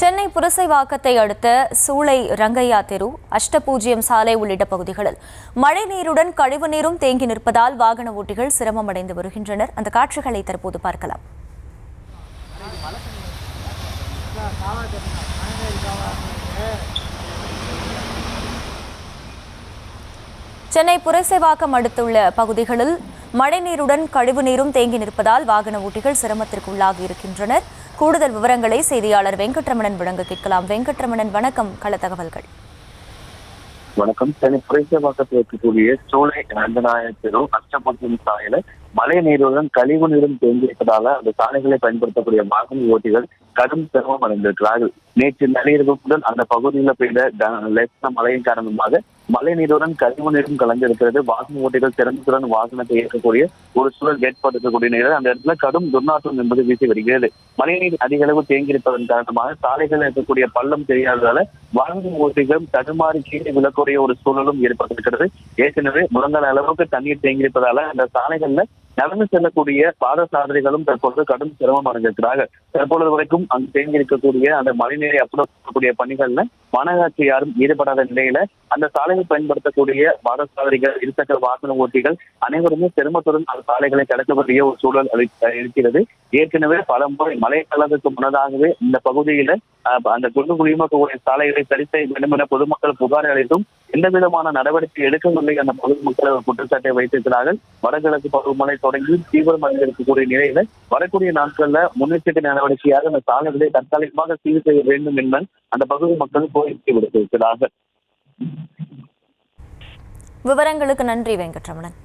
சென்னை புரசைவாக்கத்தை அடுத்த சூளை ரங்கையா தெரு, அஷ்டபூஜ்யம் சாலை உள்ளிட்ட பகுதிகளில் மழை நீருடன் கழிவு நீரும் தேங்கி நிற்பதால் வாகன ஓட்டிகள் சிரமம் அடைந்து வருகின்றனர். அந்த காட்சிகளை தற்போது பார்க்கலாம். சென்னை புரசைவாக்கம் அடுத்துள்ள பகுதிகளில் மழைநீருடன் கழிவு நீரும் தேங்கி நிற்பதால் வாகன ஓட்டிகள் சிரமத்திற்குள்ளாகி இருக்கின்றனர். கூடுதல் விவரங்களை செய்தியாளர் வெங்கட்ரமணன் வழங்க கேட்கலாம். வெங்கட்ரமணன், வணக்கம். கள தகவல்கள். வணக்கம். சென்னை புரசைவாக்கத்தில் இருக்கக்கூடிய சூளை ரங்கநாயகர் தெரு, அஷ்டபூஜ்யம் சாலையில மழை நீருடன் கழிவு நீரும் தேங்கியிருப்பதால அந்த சாலைகளை பயன்படுத்தக்கூடிய வாகன ஓட்டிகள் கடும் சிரமம் அடைந்திருக்கிறார்கள். நேற்று நள்ளிரவு முதல் அந்த பகுதியில் பெய்த லேசான மழையின் காரணமாக மழை நீருடன் கழிவு நீரும் கலந்திருக்கிறது. வாகன ஓட்டிகள் சிரமத்துடன் வாகனத்தை இயக்கக்கூடிய ஒரு சூழல் ஏற்பட்டிருக்கக்கூடிய நிலையில் அந்த இடத்துல கடும் துர்நாற்றம் என்பது வீசி வருகிறது. மழைநீர் அதிக அளவு தேங்கியிருப்பதன் காரணமாக சாலைகள் இருக்கக்கூடிய பள்ளம் தெரியாததால வாகன ஓட்டிகளும் தடுமாறி கீழே விழக்கூடிய ஒரு சூழலும் ஏற்பட்டிருக்கிறது. ஏற்கனவே முழங்கால அளவுக்கு தண்ணீர் தேங்கியிருப்பதால அந்த சாலைகள்ல நடந்து செல்லக்கூடிய பாதசாரதிகளும் தற்பொழுது கடும் சிரமம் அடைந்திருக்கிறார்கள். தற்பொழுது வரைக்கும் அங்கு தேங்கியிருக்கக்கூடிய அந்த மழைநீரை அப்புறக்கூடிய பணிகள்ல மாநகராட்சி யாரும் ஈடுபடாத நிலையில அந்த சாலையை பயன்படுத்தக்கூடிய பாதசாரதிகள், இருசக்கர வாகன ஓட்டிகள் அனைவருமே சிரமத்துடன் அந்த சாலைகளை கடக்கக்கூடிய ஒரு சூழல் இருக்கிறது. ஏற்கனவே பல முறை மழை காலத்துக்கு முன்னதாகவே இந்த பகுதியில அந்த குண்டு குழியமாக சாலைகளை சரி செய்ய வேண்டும் என பொதுமக்கள் புகார் அளித்தும் எந்த விதமான நடவடிக்கை எடுக்கவில்லை என பொதுமக்கள் குற்றச்சாட்டை வைத்திருக்கிறார்கள். வடகிழக்கு பருவமழை தொடங்கி தீவிரமடைந்து இருக்கக்கூடிய நிலையில வரக்கூடிய நாட்கள்ல முன்னெச்சரிக்கை நடவடிக்கையாக அந்த சாலைகளை தற்காலிகமாக சீர் செய்ய வேண்டும் என்பது அந்த பகுதி மக்கள் கோரிக்கை விடுத்திருக்கிறார்கள். விவரங்களுக்கு நன்றி வெங்கட்ரமணன்.